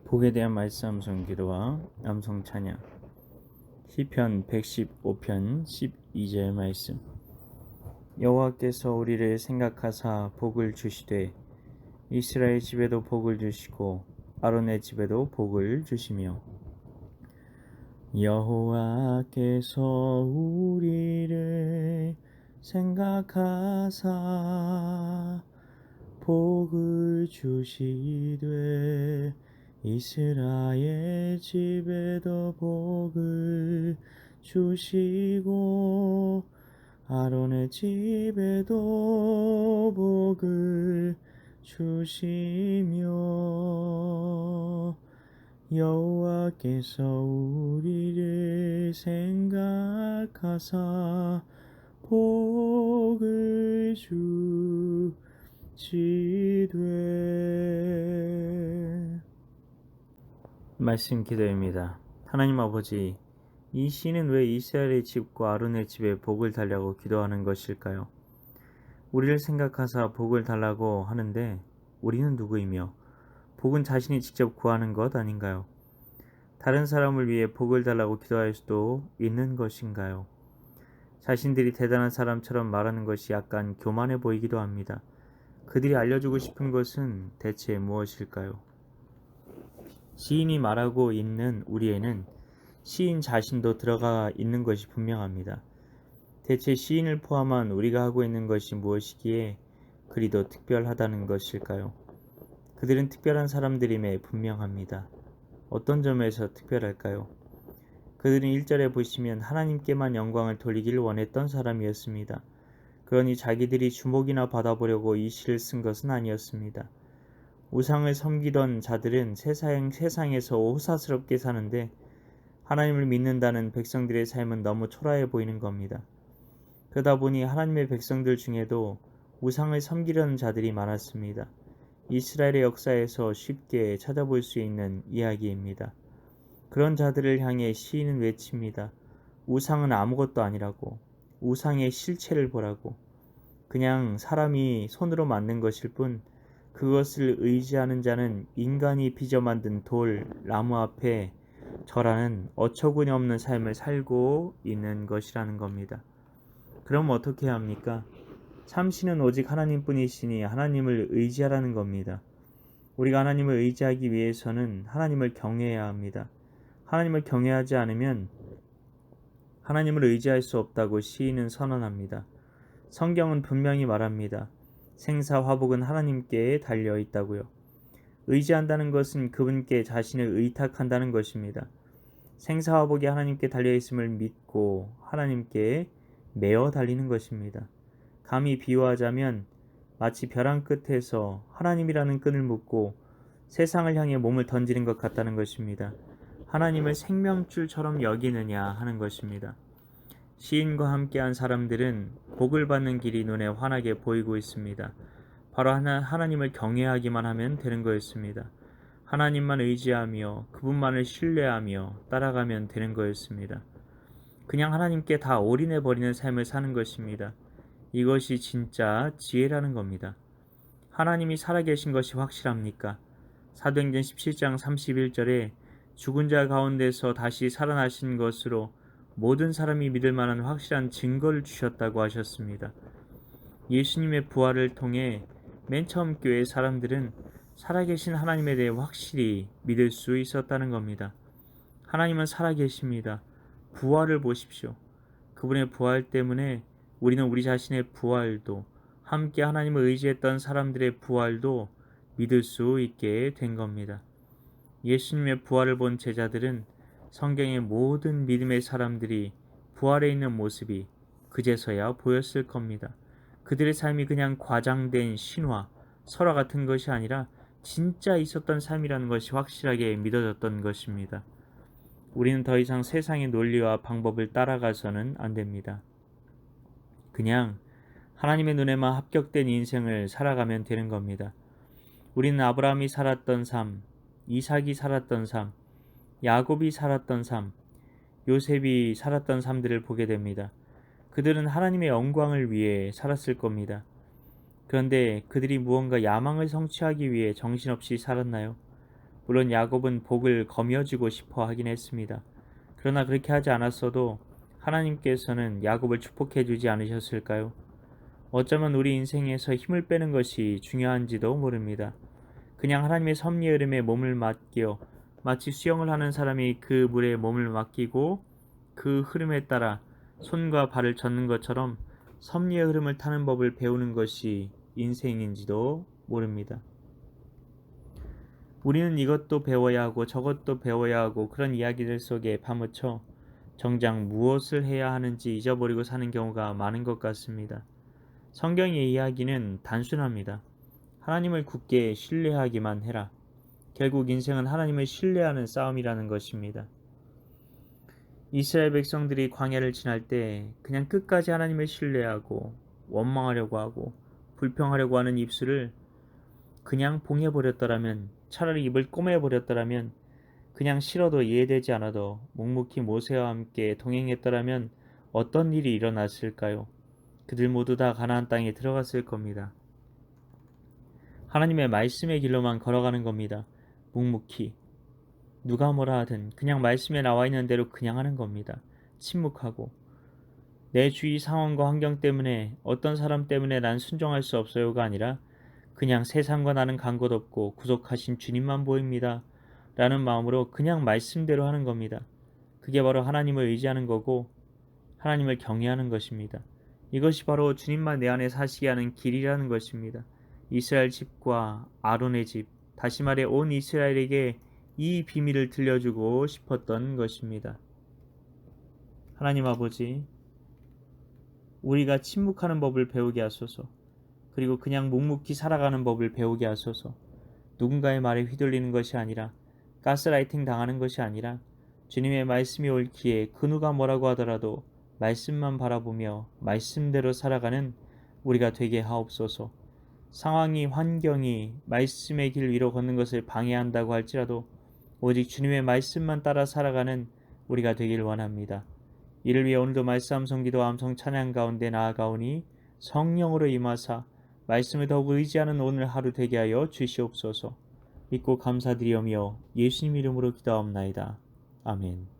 복에 대한 말씀 암송 기도와 암송 찬양. 시편 115편 12절 말씀. 여호와께서 우리를 생각하사 복을 주시되 이스라엘 집에도 복을 주시고 아론의 집에도 복을 주시며. 여호와께서 우리를 생각하사 복을 주시되 이스라엘 집에도 복을 주시고 아론의 집에도 복을 주시며. 여호와께서 우리를 생각하사 복을 주시되. 말씀 기도입니다. 하나님 아버지, 이 시인은 왜 이스라엘의 집과 아론의 집에 복을 달라고 기도하는 것일까요? 우리를 생각하사 복을 달라고 하는데 우리는 누구이며 복은 자신이 직접 구하는 것 아닌가요? 다른 사람을 위해 복을 달라고 기도할 수도 있는 것인가요? 자신들이 대단한 사람처럼 말하는 것이 약간 교만해 보이기도 합니다. 그들이 알려주고 싶은 것은 대체 무엇일까요? 시인이 말하고 있는 우리에는 시인 자신도 들어가 있는 것이 분명합니다. 대체 시인을 포함한 우리가 하고 있는 것이 무엇이기에 그리도 특별하다는 것일까요? 그들은 특별한 사람들임에 분명합니다. 어떤 점에서 특별할까요? 그들은 1절에 보시면 하나님께만 영광을 돌리기를 원했던 사람이었습니다. 그러니 자기들이 주목이나 받아보려고 이 시를 쓴 것은 아니었습니다. 우상을 섬기던 자들은 세상에서 호사스럽게 사는데 하나님을 믿는다는 백성들의 삶은 너무 초라해 보이는 겁니다. 그러다 보니 하나님의 백성들 중에도 우상을 섬기려는 자들이 많았습니다. 이스라엘의 역사에서 쉽게 찾아볼 수 있는 이야기입니다. 그런 자들을 향해 시인은 외칩니다. 우상은 아무것도 아니라고, 우상의 실체를 보라고. 그냥 사람이 손으로 만든 것일 뿐 그것을 의지하는 자는 인간이 빚어 만든 돌, 나무 앞에 절하는 어처구니 없는 삶을 살고 있는 것이라는 겁니다. 그럼 어떻게 해야 합니까? 참신은 오직 하나님뿐이시니 하나님을 의지하라는 겁니다. 우리가 하나님을 의지하기 위해서는 하나님을 경외해야 합니다. 하나님을 경외하지 않으면 하나님을 의지할 수 없다고 시인은 선언합니다. 성경은 분명히 말합니다. 생사화복은 하나님께 달려 있다고요. 의지한다는 것은 그분께 자신을 의탁한다는 것입니다. 생사화복이 하나님께 달려 있음을 믿고 하나님께 매어 달리는 것입니다. 감히 비유하자면 마치 벼랑 끝에서 하나님이라는 끈을 묶고 세상을 향해 몸을 던지는 것 같다는 것입니다. 하나님을 생명줄처럼 여기느냐 하는 것입니다. 시인과 함께한 사람들은 복을 받는 길이 눈에 환하게 보이고 있습니다. 바로 하나님을 경외하기만 하면 되는 거였습니다. 하나님만 의지하며 그분만을 신뢰하며 따라가면 되는 거였습니다. 그냥 하나님께 다 올인해버리는 삶을 사는 것입니다. 이것이 진짜 지혜라는 겁니다. 하나님이 살아계신 것이 확실합니까? 사도행전 17장 31절에 죽은 자 가운데서 다시 살아나신 것으로 모든 사람이 믿을 만한 확실한 증거를 주셨다고 하셨습니다. 예수님의 부활을 통해 맨 처음 교회 사람들은 살아계신 하나님에 대해 확실히 믿을 수 있었다는 겁니다. 하나님은 살아계십니다. 부활을 보십시오. 그분의 부활 때문에 우리는 우리 자신의 부활도 함께 하나님을 의지했던 사람들의 부활도 믿을 수 있게 된 겁니다. 예수님의 부활을 본 제자들은 성경의 모든 믿음의 사람들이 부활해 있는 모습이 그제서야 보였을 겁니다. 그들의 삶이 그냥 과장된 신화, 설화 같은 것이 아니라 진짜 있었던 삶이라는 것이 확실하게 믿어졌던 것입니다. 우리는 더 이상 세상의 논리와 방법을 따라가서는 안 됩니다. 그냥 하나님의 눈에만 합격된 인생을 살아가면 되는 겁니다. 우리는 아브라함이 살았던 삶, 이삭이 살았던 삶, 야곱이 살았던 삶, 요셉이 살았던 삶들을 보게 됩니다. 그들은 하나님의 영광을 위해 살았을 겁니다. 그런데 그들이 무언가 야망을 성취하기 위해 정신없이 살았나요? 물론 야곱은 복을 거머쥐고 싶어 하긴 했습니다. 그러나 그렇게 하지 않았어도 하나님께서는 야곱을 축복해 주지 않으셨을까요? 어쩌면 우리 인생에서 힘을 빼는 것이 중요한지도 모릅니다. 그냥 하나님의 섭리의 흐름에 몸을 맡겨 마치 수영을 하는 사람이 그 물에 몸을 맡기고 그 흐름에 따라 손과 발을 젓는 것처럼 섭리의 흐름을 타는 법을 배우는 것이 인생인지도 모릅니다. 우리는 이것도 배워야 하고 저것도 배워야 하고 그런 이야기들 속에 파묻혀 정작 무엇을 해야 하는지 잊어버리고 사는 경우가 많은 것 같습니다. 성경의 이야기는 단순합니다. 하나님을 굳게 신뢰하기만 해라. 결국 인생은 하나님을 신뢰하는 싸움이라는 것입니다. 이스라엘 백성들이 광야를 지날 때 그냥 끝까지 하나님을 신뢰하고 원망하려고 하고 불평하려고 하는 입술을 그냥 봉해버렸더라면, 차라리 입을 꼬매버렸더라면, 그냥 싫어도 이해되지 않아도 묵묵히 모세와 함께 동행했더라면 어떤 일이 일어났을까요? 그들 모두 다 가나안 땅에 들어갔을 겁니다. 하나님의 말씀의 길로만 걸어가는 겁니다. 묵묵히. 누가 뭐라 하든 그냥 말씀에 나와 있는 대로 그냥 하는 겁니다. 침묵하고. 내 주위 상황과 환경 때문에, 어떤 사람 때문에 난 순종할 수 없어요가 아니라 그냥 세상과 나는 간 것 없고 구속하신 주님만 보입니다. 라는 마음으로 그냥 말씀대로 하는 겁니다. 그게 바로 하나님을 의지하는 거고 하나님을 경외하는 것입니다. 이것이 바로 주님만 내 안에 사시게 하는 길이라는 것입니다. 이스라엘 집과 아론의 집, 다시 말해 온 이스라엘에게 이 비밀을 들려주고 싶었던 것입니다. 하나님 아버지, 우리가 침묵하는 법을 배우게 하소서. 그리고 그냥 묵묵히 살아가는 법을 배우게 하소서. 누군가의 말에 휘둘리는 것이 아니라, 가스라이팅 당하는 것이 아니라, 주님의 말씀이 옳기에 그 누가 뭐라고 하더라도 말씀만 바라보며 말씀대로 살아가는 우리가 되게 하옵소서. 상황이, 환경이 말씀의 길 위로 걷는 것을 방해한다고 할지라도 오직 주님의 말씀만 따라 살아가는 우리가 되길 원합니다. 이를 위해 오늘도 말씀 암송 기도 암송 찬양 가운데 나아가오니 성령으로 임하사 말씀을 더욱 의지하는 오늘 하루 되게 하여 주시옵소서. 믿고 감사드리오며 예수님 이름으로 기도하옵나이다. 아멘.